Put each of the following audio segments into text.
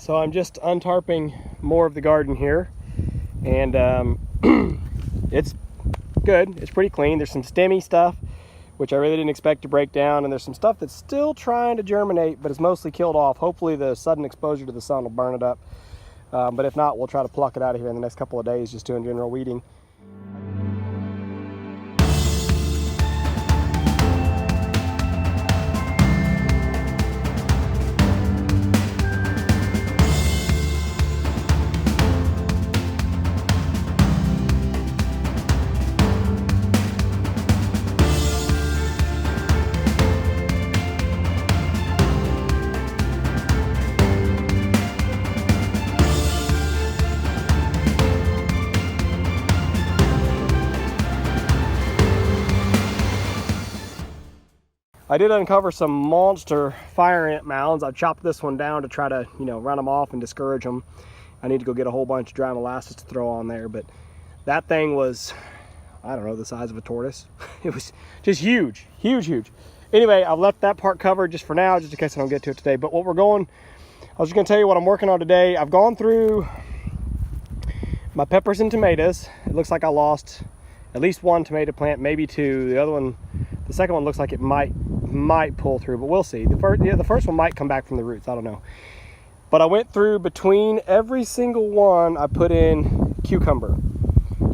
So I'm just untarping more of the garden here, and it's good. It's pretty clean. There's some stemmy stuff, which I really didn't expect to break down, and there's some stuff that's still trying to germinate, but it's mostly killed off. Hopefully the sudden exposure to the sun will burn it up, but if not, we'll try to pluck it out of here in the next couple of days, just doing general weeding. I did uncover some monster fire ant mounds. I've chopped this one down to try to, run them off and discourage them. I need to go get a whole bunch of dry molasses to throw on there, but that thing was, I don't know, the size of a tortoise. It was just huge, huge, huge. Anyway, I've left that part covered just for now, just in case I don't get to it today. But what we're going, I was just gonna tell you what I'm working on today. I've gone through my peppers and tomatoes. It looks like I lost at least one tomato plant, maybe two. The other one, the second one looks like it might pull through, but we'll see. The first one might come back from the roots, I don't know. But I went through between every single one, I put in cucumber.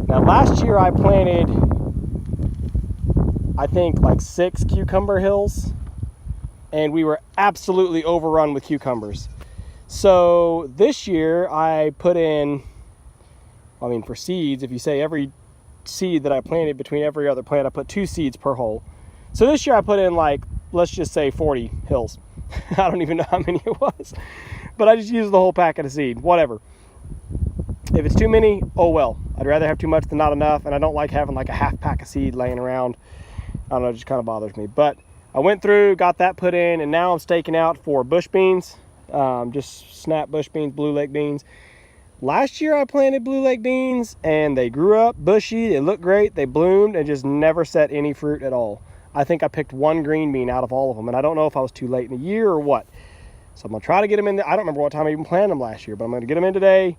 Now last year I planted, I think like 6 cucumber hills, and we were absolutely overrun with cucumbers. So this year I put in, for seeds, if you say every seed that I planted between every other plant, I put 2 seeds per hole. So this year I put in, like, let's just say 40 hills. I don't even know how many it was, but I just used the whole packet of seed, whatever. If it's too many, oh well. I'd rather have too much than not enough, and I don't like having like a half pack of seed laying around. I don't know, it just kind of bothers me. But I went through, got that put in, and now I'm staking out for bush beans, just snap bush beans, blue lake beans. Last year I planted blue lake beans, and they grew up bushy, they looked great, they bloomed, and just never set any fruit at all. I think I picked 1 green bean out of all of them, and I don't know if I was too late in the year or what. So I'm gonna try to get them in there. I don't remember what time I even planted them last year, but I'm gonna get them in today.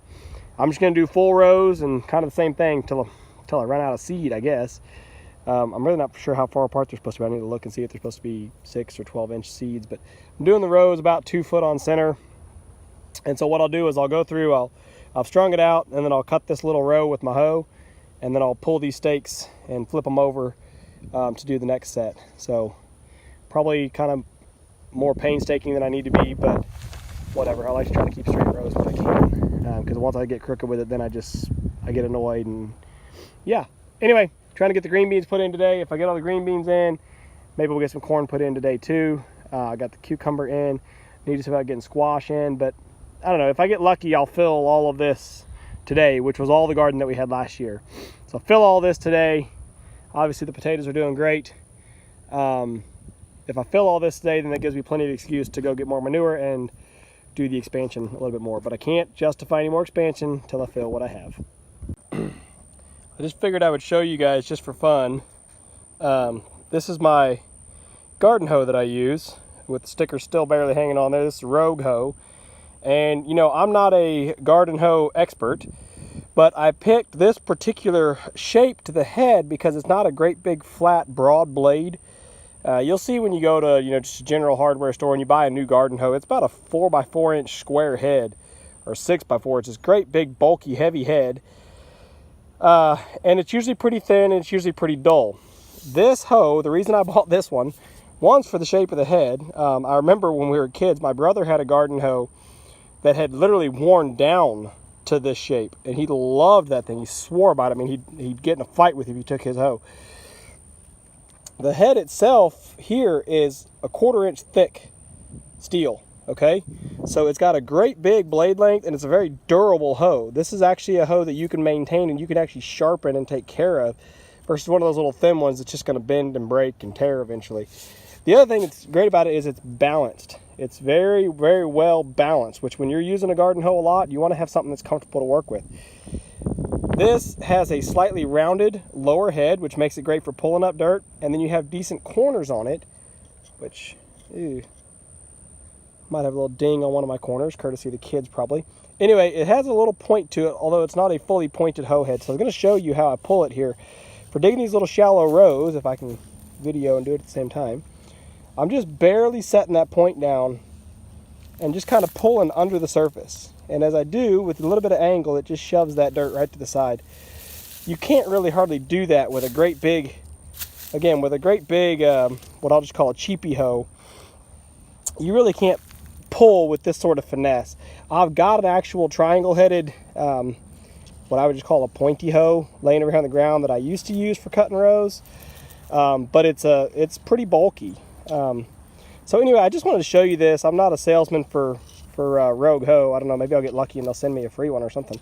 I'm just gonna do full rows and kind of the same thing till I run out of seed, I guess. I'm really not sure how far apart they're supposed to be. I need to look and see if they're supposed to be 6 or 12-inch seeds, but I'm doing the rows about 2 foot on center. And so what I'll do is I'll go through, I've strung it out, and then I'll cut this little row with my hoe, and then I'll pull these stakes and flip them over to do the next set. So probably kind of more painstaking than I need to be, but whatever. I like to try to keep straight rows when I can, because once I get crooked with it, then I get annoyed. And yeah, anyway, trying to get the green beans put in today. If I get all the green beans in, maybe we'll get some corn put in today too. I got the cucumber in, need to see about getting squash in, but I don't know, if I get lucky, I'll fill all of this today, which was all the garden that we had last year. So fill all this today. Obviously the potatoes are doing great. If I fill all this today, then that gives me plenty of excuse to go get more manure and do the expansion a little bit more. But I can't justify any more expansion until I fill what I have. I just figured I would show you guys just for fun. This is my garden hoe that I use, with the sticker still barely hanging on there. This is a Rogue hoe. And I'm not a garden hoe expert, but I picked this particular shape to the head because it's not a great big flat broad blade. You'll see when you go to just a general hardware store and you buy a new garden hoe, it's about a 4x4 inch square head, or 6x4. It's this great big bulky heavy head, and it's usually pretty thin and it's usually pretty dull. This hoe, the reason I bought this one's for the shape of the head. I remember when we were kids, my brother had a garden hoe that had literally worn down to this shape, and he loved that thing. He swore about it. He'd get in a fight with you if you took his hoe. The head itself here is a 1/4 inch thick steel, okay? So it's got a great big blade length, and it's a very durable hoe. This is actually a hoe that you can maintain and you can actually sharpen and take care of, versus one of those little thin ones that's just gonna bend and break and tear eventually. The other thing that's great about it is it's balanced. It's very, very well balanced, which when you're using a garden hoe a lot, you want to have something that's comfortable to work with. This has a slightly rounded lower head, which makes it great for pulling up dirt, and then you have decent corners on it, which, Might have a little ding on one of my corners, courtesy of the kids probably. Anyway, it has a little point to it, although it's not a fully pointed hoe head. So I was going to show you how I pull it here. For digging these little shallow rows, if I can video and do it at the same time, I'm just barely setting that point down and just kind of pulling under the surface. And as I do, with a little bit of angle, it just shoves that dirt right to the side. You can't really hardly do that with a great big, again, with a great big, what I'll just call a cheapy hoe. You really can't pull with this sort of finesse. I've got an actual triangle-headed, what I would just call a pointy hoe, laying around the ground that I used to use for cutting rows, but it's pretty bulky. So anyway, I just wanted to show you this. I'm not a salesman for Rogue Hoe. I don't know, maybe I'll get lucky and they'll send me a free one or something.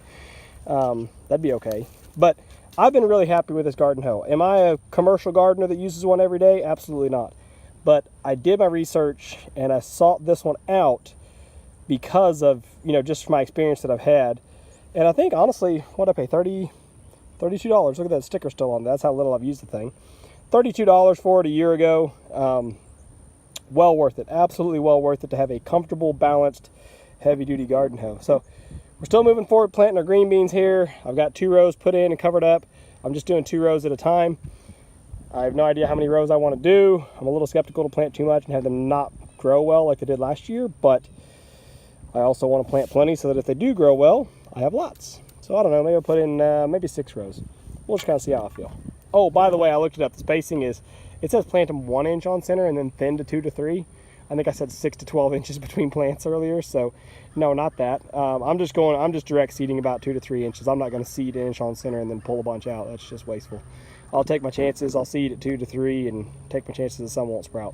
That'd be okay. But I've been really happy with this garden hoe. Am I a commercial gardener that uses one every day? Absolutely not. But I did my research and I sought this one out because of, you know, just my experience that I've had. And I think, honestly, what did I pay? $32. Look at that sticker still on. That's how little I've used the thing. $32 for it a year ago. Well worth it. Absolutely well worth it to have a comfortable, balanced, heavy-duty garden hoe. So we're still moving forward, planting our green beans here. I've got 2 rows put in and covered up. I'm just doing 2 rows at a time. I have no idea how many rows I want to do. I'm a little skeptical to plant too much and have them not grow well like they did last year, but I also want to plant plenty so that if they do grow well, I have lots. So I don't know, maybe I'll put in maybe 6 rows. We'll just kind of see how I feel. Oh, by the way, I looked it up. The spacing is, it says plant them 1 inch on center and then thin to 2 to 3. I think I said 6 to 12 inches between plants earlier, so no, not that. I'm just direct seeding about 2 to 3 inches. I'm not going to seed 1 inch on center and then pull a bunch out. That's just wasteful. I'll take my chances. I'll seed at 2 to 3 and take my chances that some won't sprout.